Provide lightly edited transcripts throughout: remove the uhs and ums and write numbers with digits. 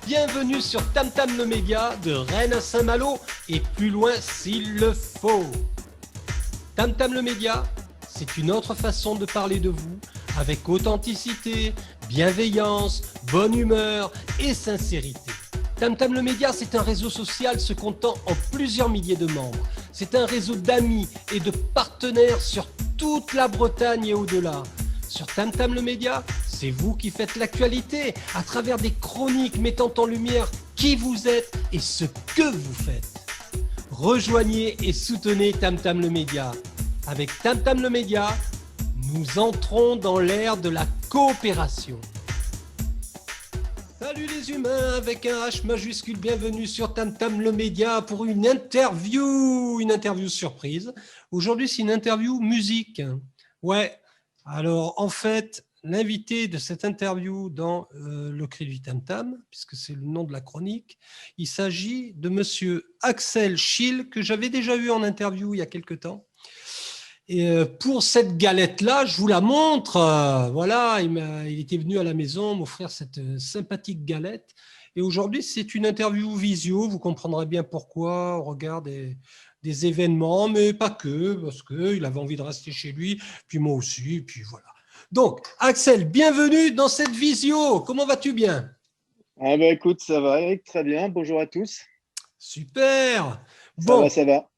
Bienvenue sur Tam Tam le Média, de Rennes à Saint-Malo et plus loin s'il le faut. Tam Tam le Média, c'est une autre façon de parler de vous, avec authenticité, bienveillance, bonne humeur et sincérité. Tam Tam le Média, c'est un réseau social se comptant en plusieurs milliers de membres. C'est un réseau d'amis et de partenaires sur toute la Bretagne et au-delà. Sur Tam Tam le Média, c'est vous qui faites l'actualité à travers des chroniques mettant en lumière qui vous êtes et ce que vous faites. Rejoignez et soutenez Tam Tam le Média. Avec Tam Tam le Média, nous entrons dans l'ère de la coopération. Salut les humains avec un H majuscule, bienvenue sur Tam Tam le Média pour une interview surprise. Aujourd'hui, c'est une interview musique. Ouais, alors en fait, l'invité de cette interview dans le cri du Tam Tam, puisque c'est le nom de la chronique, il s'agit de monsieur Axel Schill, que j'avais déjà eu en interview il y a quelque temps. Et pour cette galette-là, je vous la montre. Voilà, il était venu à la maison m'offrir cette sympathique galette. Et aujourd'hui, c'est une interview visio. Vous comprendrez bien pourquoi. On regarde des événements, mais pas que, parce qu'il avait envie de rester chez lui, puis moi aussi, puis voilà. Donc, Axel, bienvenue dans cette visio. Comment vas-tu bien? Ah bah écoute, ça va Eric, très bien. Bonjour à tous. Super. Ça va, Bon, ça va.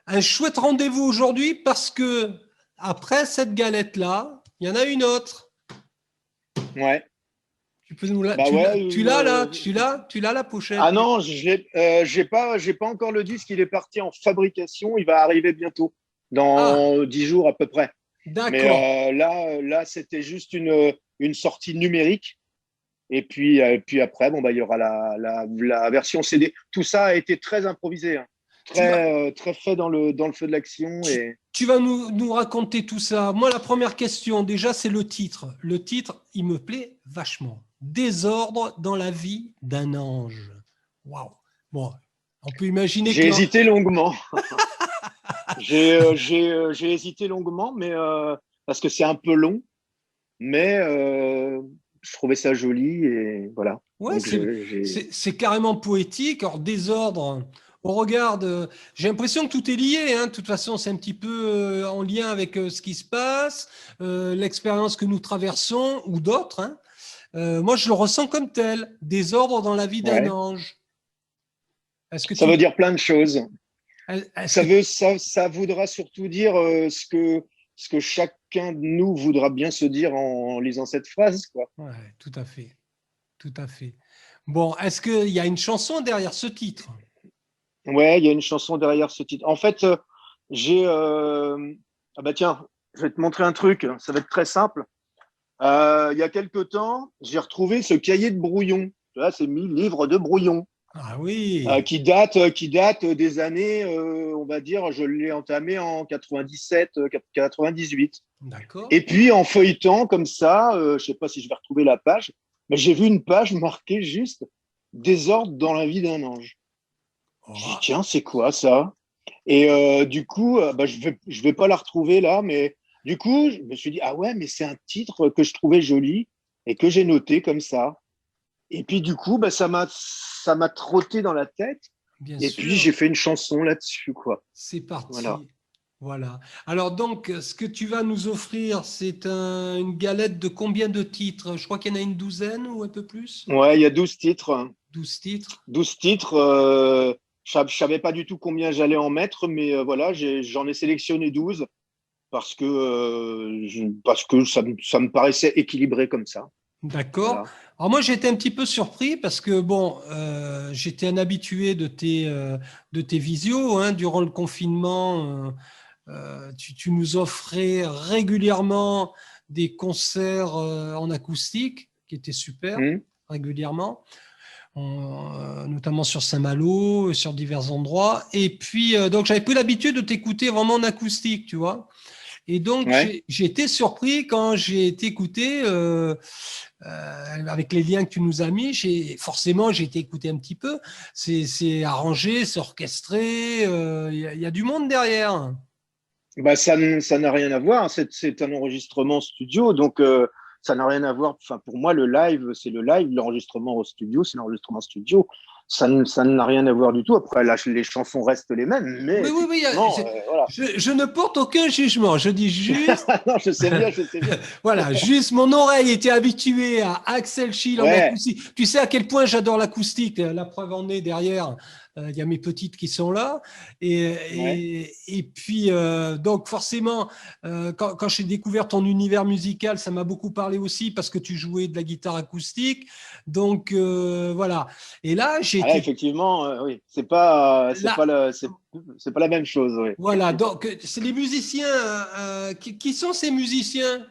un chouette rendez-vous aujourd'hui parce que après cette galette-là, il y en a une autre. Ouais. Tu peux nous la, Bah ouais. tu l'as là, tu l'as la pochette. Ah non, j'ai pas encore le disque. Il est parti en fabrication. Il va arriver bientôt, Ah, dans 10 jours à peu près. d'accord. Mais là, c'était juste une sortie numérique. Et puis après, bon bah il y aura la version CD. Tout ça a été très improvisé, hein. Tu vas, Très fait dans le feu de l'action et. tu vas nous raconter tout ça. Moi, la première question, déjà, c'est le titre. Le titre, il me plaît vachement. Désordre dans la vie d'un ange. Waouh. Bon, on peut imaginer J'ai que hésité longuement. J'ai hésité longuement, mais parce que c'est un peu long, mais je trouvais ça joli et voilà. ouais, Donc j'ai. c'est carrément poétique. Alors, désordre, on regarde, j'ai l'impression que tout est lié, hein. De toute façon, c'est un petit peu en lien avec ce qui se passe, l'expérience que nous traversons ou d'autres, hein. Moi, je le ressens comme tel, désordre dans la vie d'un Ouais, ange. Est-ce que ça veut tu, dire plein de choses. est-ce Ça que, veut, ça voudra surtout dire ce que chacun de nous voudra bien se dire en lisant cette phrase, quoi. ouais, tout à fait, tout à fait. Bon, est-ce qu'il y a une chanson derrière ce titre? Ouais, il y a une chanson derrière ce titre. En fait, j'ai. Ah bah tiens, je vais te montrer un truc. Ça va être très simple. Il y a quelque temps, j'ai retrouvé ce cahier de brouillon. Tu vois, c'est 1000 livres de brouillon Ah oui, qui date des années, on va dire, je l'ai entamé en 97, 98. d'accord. Et puis en feuilletant comme ça, je sais pas si je vais retrouver la page, mais j'ai vu une page marquée juste Désordre dans la vie d'un ange. J'ai dit Oh, tiens, c'est quoi ça? Et du coup, bah, je vais pas la retrouver là, mais du coup, je me suis dit, ah ouais, mais c'est un titre que je trouvais joli et que j'ai noté comme ça. Et puis du coup, bah, ça m'a trotté dans la tête. bien Et puis sûr. j'ai fait une chanson là-dessus, quoi. C'est Voilà. parti. Voilà. Alors donc, ce que tu vas nous offrir, c'est une galette de combien de titres? Je crois qu'il y en a une douzaine ou un peu plus. Ouais, il y a 12 titres. 12 titres. 12 titres. Je savais pas du tout combien j'allais en mettre, mais voilà, j'en ai sélectionné 12 parce que ça me paraissait équilibré comme ça. D'accord. Voilà. Alors moi, j'ai été un petit peu surpris parce que, bon, j'étais un habitué de tes visios, hein, durant le confinement. Tu nous offrais régulièrement des concerts en acoustique qui étaient super, Hmm. régulièrement. Notamment sur Saint-Malo, sur divers endroits. Et puis, donc, j'avais pris l'habitude de t'écouter vraiment en acoustique, tu vois. Et donc, Ouais. j'ai été surpris quand j'ai été écouté avec les liens que tu nous as mis. Forcément, j'ai été écouté un petit peu. C'est arrangé, c'est orchestré. Il y a du monde derrière. Bah, ça n'a rien à voir. C'est un enregistrement studio. Donc, ça n'a rien à voir. Enfin, pour moi, le live, c'est le live, l'enregistrement au studio, c'est l'enregistrement studio. Ça n'a rien à voir du tout. Après, là, les chansons restent les mêmes, mais Oui, oui, oui. effectivement, voilà. Je ne porte aucun jugement. Je dis juste, Non, je sais bien, je sais bien. voilà, juste mon oreille était habituée à Axel Schill en Ouais, acoustique. Tu sais à quel point j'adore l'acoustique. La preuve en est derrière. Il y a mes petites qui sont là. ouais. Et puis, donc forcément, quand j'ai découvert ton univers musical, ça m'a beaucoup parlé aussi parce que tu jouais de la guitare acoustique. Donc, voilà. Et là, j'ai Ah là, été effectivement, oui, là. c'est pas la même chose, oui, Voilà, effectivement. donc c'est les musiciens. Qui sont ces musiciens?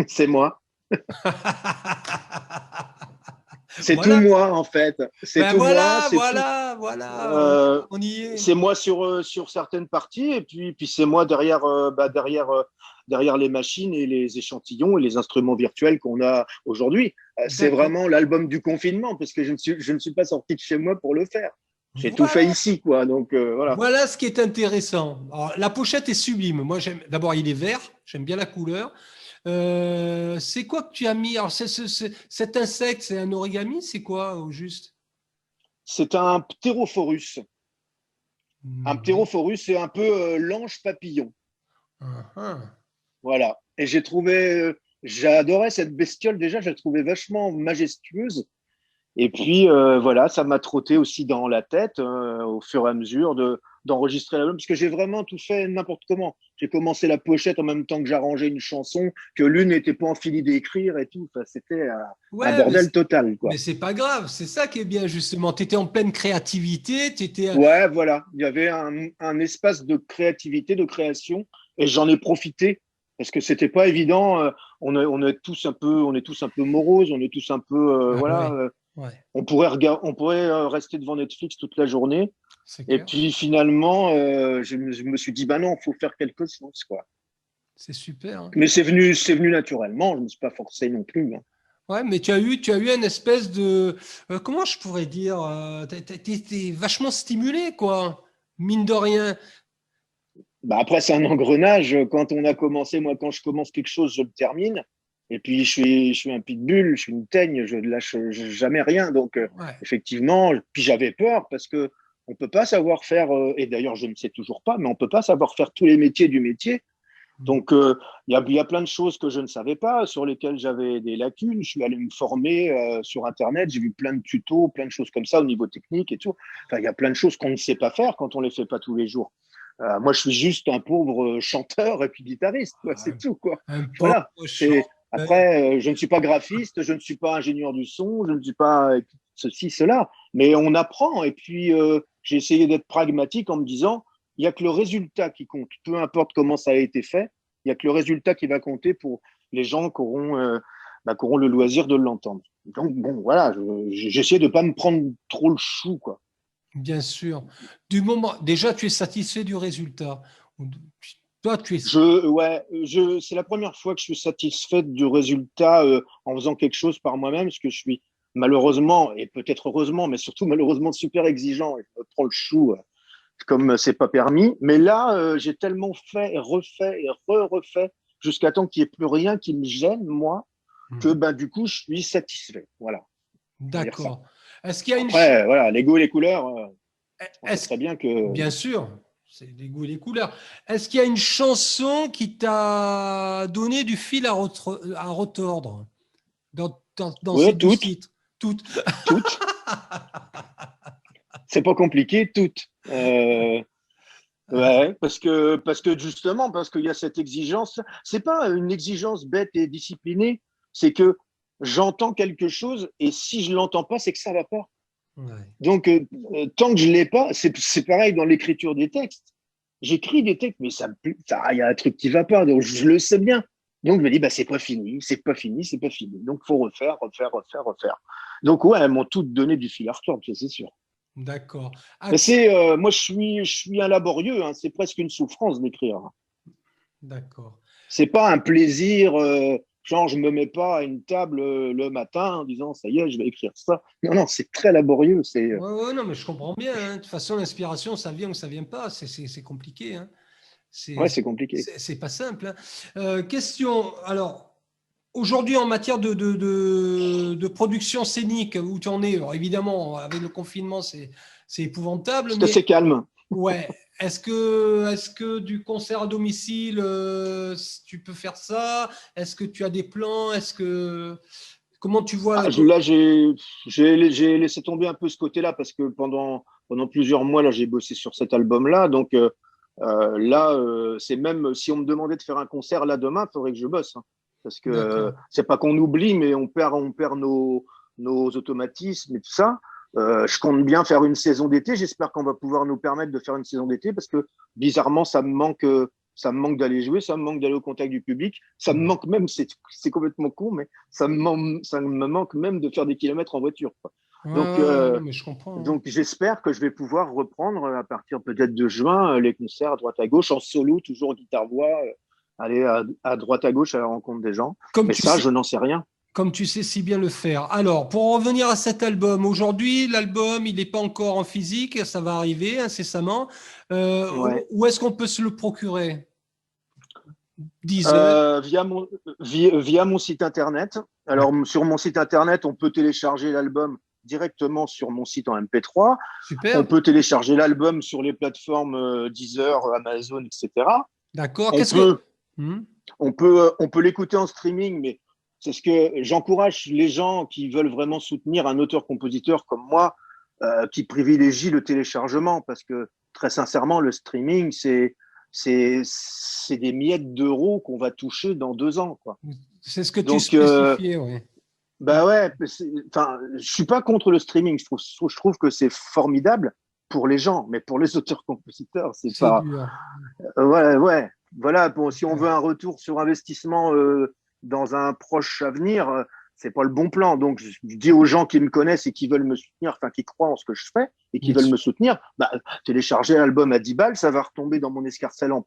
C'est moi. C'est tout Voilà, moi, en fait. C'est ben tout moi, voilà, c'est tout. voilà, voilà, Euh, on y est. c'est moi sur certaines parties, et puis c'est moi derrière les machines et les échantillons et les instruments virtuels qu'on a aujourd'hui. C'est D'accord. vraiment l'album du confinement, parce que je ne suis pas sorti de chez moi pour le faire. J'ai tout fait Voilà, ici, quoi. Donc, voilà. voilà ce qui est intéressant. Alors, la pochette est sublime. Moi, j'aime. D'abord, il est vert. J'aime bien la couleur. C'est quoi que tu as mis? Alors, cet insecte, c'est un origami? C'est quoi au juste? C'est un ptérophorus. Un Mhm. ptérophorus, c'est un peu l'ange papillon. Ah, ah. Voilà. Et j'adorais cette bestiole déjà, je la trouvais vachement majestueuse. Et puis voilà, ça m'a trotté aussi dans la tête au fur et à mesure d'enregistrer l'album, parce que j'ai vraiment tout fait n'importe comment. J'ai commencé la pochette en même temps que j'arrangeais une chanson, que l'une n'était pas en fini d'écrire et tout. Enfin, c'était un Ouais, bordel total, mais quoi. c'est pas grave. C'est ça qui est bien, justement. Tu étais en pleine créativité. Tu étais. Ouais, voilà. Il y avait un espace de créativité, de création, et j'en ai profité parce que c'était pas évident. On est tous un peu moroses, on est tous un peu, Ah voilà. ouais, ouais, On pourrait rester devant Netflix toute la journée. c'est Et clair. puis finalement, je me suis dit, bah non, faut faire quelque chose, quoi. C'est super, hein. Mais c'est venu naturellement. Je ne me suis pas forcé non plus, hein. Ouais, mais tu as eu une espèce de, comment je pourrais dire, t'es vachement stimulé, quoi, mine de rien. Bah après, c'est un engrenage. Quand on a commencé, moi, quand je commence quelque chose, je le termine. Et puis, je suis un pitbull, je suis une teigne, je ne lâche jamais rien. Donc, Ouais. effectivement, puis j'avais peur parce que on peut pas savoir faire, et d'ailleurs, je ne sais toujours pas, mais on peut pas savoir faire tous les métiers du métier. Donc, il y a plein de choses que je ne savais pas, sur lesquelles j'avais des lacunes. Je suis allé me former sur Internet, j'ai vu plein de tutos, plein de choses comme ça au niveau technique et tout. Enfin, il y a plein de choses qu'on ne sait pas faire quand on ne les fait pas tous les jours. Moi, je suis juste un pauvre chanteur et puis guitariste, quoi, c'est tout, quoi. Un pauvre Voilà. chanteur. Après, je ne suis pas graphiste, je ne suis pas ingénieur du son, je ne suis pas ceci, cela, mais on apprend. Et puis, j'ai essayé d'être pragmatique en me disant, il n'y a que le résultat qui compte, peu importe comment ça a été fait, il n'y a que le résultat qui va compter pour les gens qui auront le loisir de l'entendre. Donc, bon, voilà, j'essaie de ne pas me prendre trop le chou, quoi. Bien sûr. Du moment, déjà, tu es satisfait du résultat. Toi, tu es. C'est la première fois que je suis satisfait du résultat en faisant quelque chose par moi-même, parce que je suis malheureusement, et peut-être heureusement, mais surtout malheureusement super exigeant, et je me prends le chou comme c'est pas permis. Mais là, j'ai tellement fait et refait et refait jusqu'à temps qu'il n'y ait plus rien qui me gêne, moi, que Mhm. ben, du coup, je suis satisfait. Voilà, on va dire ça. D'accord. Est-ce qu'il y a une. Après, voilà, les goûts et les couleurs, on sait Est-ce très bien que Bien sûr, c'est les goûts et les couleurs. Est-ce qu'il y a une chanson qui t'a donné du fil à retordre dans ces ouais, 12 titres? Toutes. toutes, c'est pas compliqué, toutes. Ouais, parce que justement, parce qu'il y a cette exigence, c'est pas une exigence bête et disciplinée, c'est que j'entends quelque chose et si je l'entends pas, c'est que ça va pas. Ouais. Donc, tant que je l'ai pas, c'est pareil dans l'écriture des textes. J'écris des textes, mais il y a un truc qui va pas, donc je le sais bien. Donc, je me dis, bah, c'est pas fini, c'est pas fini, c'est pas fini. Donc, faut refaire, refaire, refaire, refaire. Donc, ouais, elles m'ont toutes donné du fil à retordre, ça, c'est sûr. D'accord. Mais Axel, moi, je suis un laborieux, hein, c'est presque une souffrance d'écrire. d'accord. C'est pas un plaisir, genre je me mets pas à une table le matin en disant ça y est, je vais écrire ça. Non, non, c'est très laborieux. Ouais, ouais, non, mais je comprends bien, hein. De toute façon, l'inspiration, ça vient ou ça vient pas. C'est compliqué, hein. C'est Ouais, c'est compliqué. c'est pas simple, hein. Question. Alors, aujourd'hui, en matière de production scénique, où tu en es, alors évidemment, avec le confinement, c'est épouvantable, C'est mais assez calme. ouais. Est-ce que du concert à domicile, tu peux faire ça? Est-ce que tu as des plans? Comment tu vois? Là, j'ai laissé tomber un peu ce côté-là parce que pendant plusieurs mois, là, j'ai bossé sur cet album-là. Donc là, c'est même si on me demandait de faire un concert là demain, il faudrait que je bosse, hein. Parce que D'accord. c'est pas qu'on oublie, mais on perd nos automatismes et tout ça. Je compte bien faire une saison d'été. J'espère qu'on va pouvoir nous permettre de faire une saison d'été parce que bizarrement, ça me manque d'aller jouer, ça me manque d'aller au contact du public, ça me Ouais. manque même, c'est complètement con, mais ça me manque même de faire des kilomètres en voiture, quoi. Ouais, Donc, ouais, ouais, non, mais je comprends, hein. donc j'espère que je vais pouvoir reprendre à partir peut-être de juin les concerts à droite à gauche en solo, toujours guitare-voix, aller à droite à gauche à la rencontre des gens. Comme Mais tu ça, sais, je n'en sais rien. comme tu sais si bien le faire. Alors, pour en revenir à cet album, aujourd'hui, l'album, il n'est pas encore en physique, ça va arriver incessamment. Ouais. Où est-ce qu'on peut se le procurer? Deezer. Via mon site internet. Alors, sur mon site internet, on peut télécharger l'album directement sur mon site en MP3. On Super. peut télécharger l'album sur les plateformes Deezer, Amazon, etc. D'accord. On Qu'est-ce que... peut, Hmm. on peut l'écouter en streaming, mais c'est ce que j'encourage les gens qui veulent vraiment soutenir un auteur-compositeur comme moi, qui privilégie le téléchargement, parce que très sincèrement, le streaming, c'est des miettes d'euros qu'on va toucher dans 2 ans, quoi. C'est ce que tu Donc, spécifiais, oui. bah ouais, enfin, je suis pas contre le streaming. Je trouve que c'est formidable pour les gens, mais pour les auteurs-compositeurs, c'est C'est pas. dur. Ouais, ouais. Voilà, bon, si on Ouais. veut un retour sur investissement dans un proche avenir, c'est pas le bon plan. Donc, je dis aux gens qui me connaissent et qui veulent me soutenir, enfin, qui croient en ce que je fais et qui Bien veulent sûr. me soutenir, bah, télécharger l'album à 10 balles, ça va retomber dans mon escarcelle en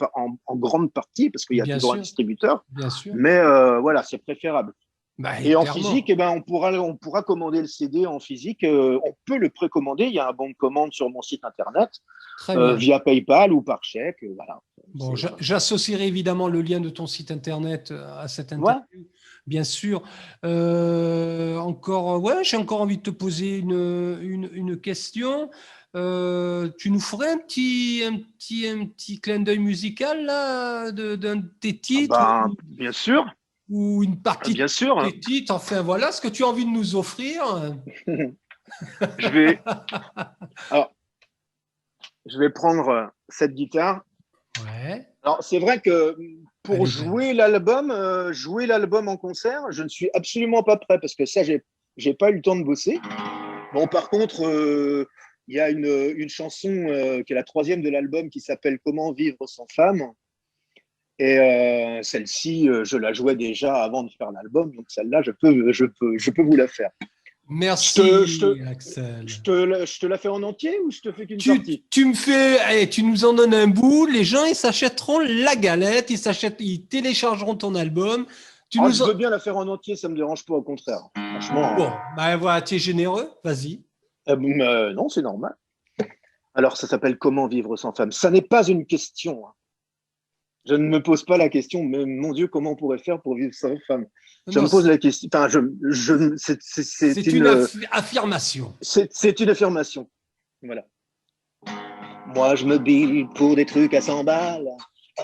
grande partie parce qu'il y a Bien toujours un sûr. distributeur. Bien sûr. Mais voilà, c'est préférable. Bah, Et en physique, clairement. eh ben, on pourra commander le CD en physique. On peut le précommander. Il y a un bon de commande sur mon site internet, Très bien. via PayPal ou par chèque. Voilà. Bon, j'associerai évidemment le lien de ton site internet à cette Ouais. interview, bien sûr. Encore, ouais, j'ai encore envie de te poser une question. Tu nous ferais un petit clin d'œil musical là, d'un de tes titres Ben, bien sûr, ou une partie de bien sûr. tes titres. Enfin, voilà ce que tu as envie de nous offrir. Je vais, alors, je vais prendre cette guitare. Ouais, Alors, c'est vrai que elle pour est belle. jouer l'album en concert, je ne suis absolument pas prêt parce que ça, j'ai pas eu le temps de bosser. Bon, par contre, il y a une chanson qui est la troisième de l'album qui s'appelle Comment vivre sans femme. Et celle-ci, je la jouais déjà avant de faire l'album, donc celle-là, je peux vous la faire. Je te, je Merci, te, Axel. je te la fais en entier ou je te fais qu'une Tu, partie? tu me fais, allez, tu nous en donnes un bout, les gens ils s'achèteront la galette, ils téléchargeront ton album. Tu Ah, nous je en... veux bien la faire en entier, ça me dérange pas, au contraire. Franchement, Bon, ben voilà, tu es généreux, vas-y. non, c'est normal. Alors, ça s'appelle Comment vivre sans femme. Ça n'est pas une question, hein. Je ne me pose pas la question, mais mon Dieu, comment on pourrait faire pour vivre sans femme? Je Non, me pose la question. Enfin, c'est une affirmation. c'est une affirmation. Voilà. Moi, je me bille pour des trucs à 100 balles.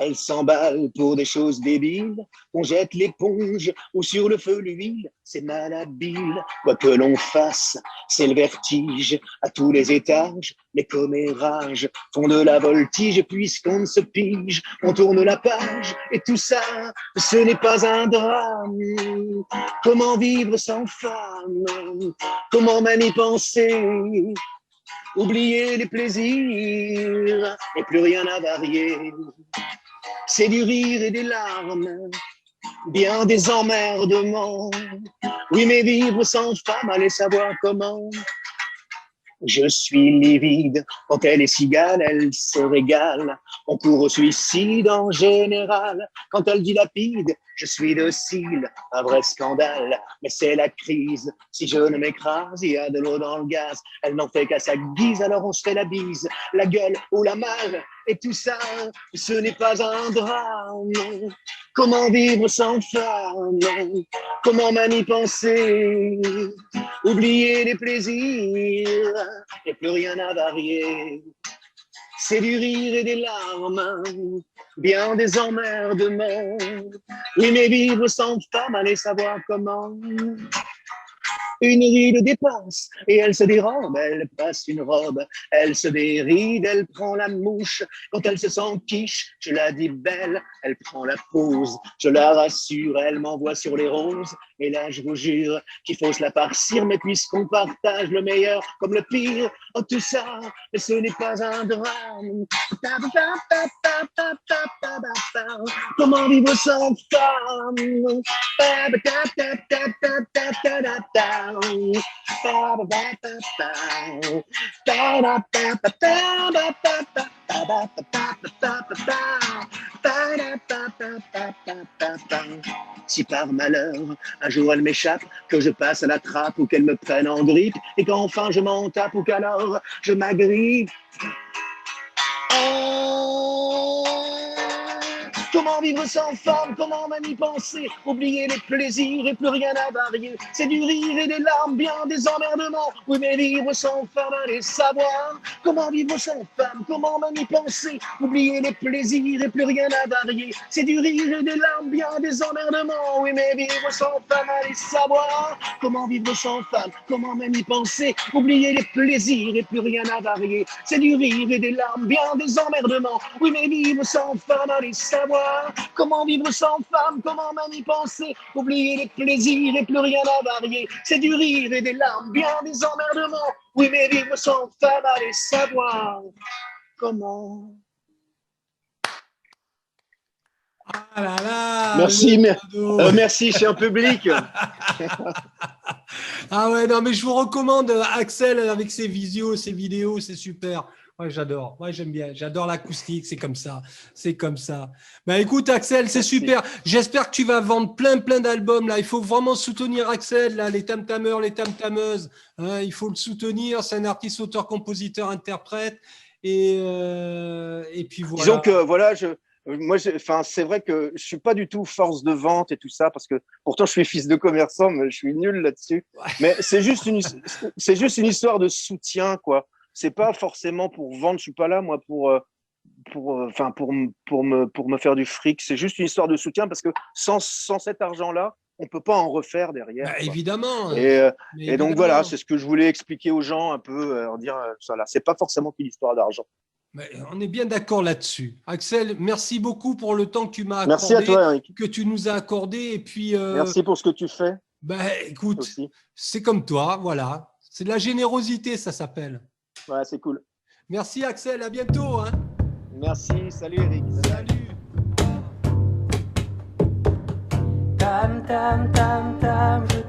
Elle s'emballe pour des choses débiles. On jette l'éponge ou sur le feu l'huile. C'est malhabile. Quoi que l'on fasse, c'est le vertige. À tous les étages, les commérages font de la voltige. Puisqu'on ne se pige, on tourne la page. Et tout ça, ce n'est pas un drame. Comment vivre sans femme? Comment même y penser? Oublier les plaisirs et plus rien à varier. C'est du rire et des larmes, bien des emmerdements. Oui, mais vivre sans femme, allez savoir comment. Je suis livide, quand elle est cigale, elle se régale. On court au suicide en général. Quand elle dilapide, je suis docile, un vrai scandale. Mais c'est la crise, si je ne m'écrase, il y a de l'eau dans le gaz. Elle n'en fait qu'à sa guise, alors on se fait la bise. La gueule ou la malle, et tout ça, ce n'est pas un drame. Comment vivre sans femme? comment m'y penser, oublier les plaisirs et plus rien à varier. C'est du rire et des larmes, bien des emmerdements. Oui, mais vivre sans femme, allez savoir comment. Une ride dépense et elle se dérobe, elle passe une robe, elle se déride, elle prend la mouche. Quand elle se sent quiche, je la dis belle, elle prend la pause, je la rassure, elle m'envoie sur les roses. Et là, je vous jure qu'il faut se la farcir, mais puisqu'on partage le meilleur comme le pire, oh tout ça, mais ce n'est pas un drame. Comment vivre sans femme? Si par malheur, un jour elle m'échappe, que je passe à la trappe ou qu'elle me prenne en grippe, et qu'enfin je m'en tape ou qu'alors je m'agrippe. Comment vivre sans femme, comment m'y penser, oublier les plaisirs et plus rien à varier. C'est du rire et des larmes, bien des emmerdements. Oui, mais vivre sans femme, allez savoir. Comment vivre sans femme, comment m'y penser, oublier les plaisirs et plus rien à varier. C'est du rire et des larmes, bien des emmerdements. Oui, mais vivre sans femme, allez savoir. Comment vivre sans femme, comment m'y penser, oublier les plaisirs et plus rien à varier. C'est du rire et des larmes, bien des emmerdements. Oui, mais vivre sans femme, allez savoir. Comment vivre sans femme, comment m'y penser, oublier les plaisirs et plus rien à varier. C'est du rire et des larmes, bien des emmerdements. Oui, mais vivre sans femme, allez savoir comment. Ah là là, merci, merci, cher public. Ah ouais, non, mais je vous recommande Axel avec ses visios, ses vidéos, c'est super. Ouais, j'adore. Ouais, j'aime bien. J'adore l'acoustique. C'est comme ça. C'est comme ça. Ben, écoute, Axel, c'est super. J'espère que tu vas vendre plein d'albums là. Il faut vraiment soutenir Axel là, les tam-tameurs, les tam-tameuses. Hein, il faut le soutenir. C'est un artiste, auteur, compositeur, interprète. Et puis voilà. Disons que voilà, c'est vrai que je suis pas du tout force de vente et tout ça parce que pourtant je suis fils de commerçant, mais je suis nul là-dessus. Ouais. Mais c'est juste une histoire de soutien, quoi. C'est pas forcément pour vendre. Je suis pas là moi pour me faire du fric. C'est juste une histoire de soutien parce que sans cet argent-là, on peut pas en refaire derrière. Bah, évidemment. Et donc voilà, c'est ce que je voulais expliquer aux gens un peu, leur dire ça là. C'est pas forcément qu'une histoire d'argent. Mais on est bien d'accord là-dessus. Axel, merci beaucoup pour le temps que tu m'as accordé. Merci à toi, Eric. Que tu nous as accordé. Et puis, merci pour ce que tu fais. Ben, écoute, c'est comme toi, voilà. C'est de la générosité, ça s'appelle. Ouais, c'est cool. Merci Axel, à bientôt. Hein. Merci, salut Eric. Salut. Tam, tam, tam, tam, je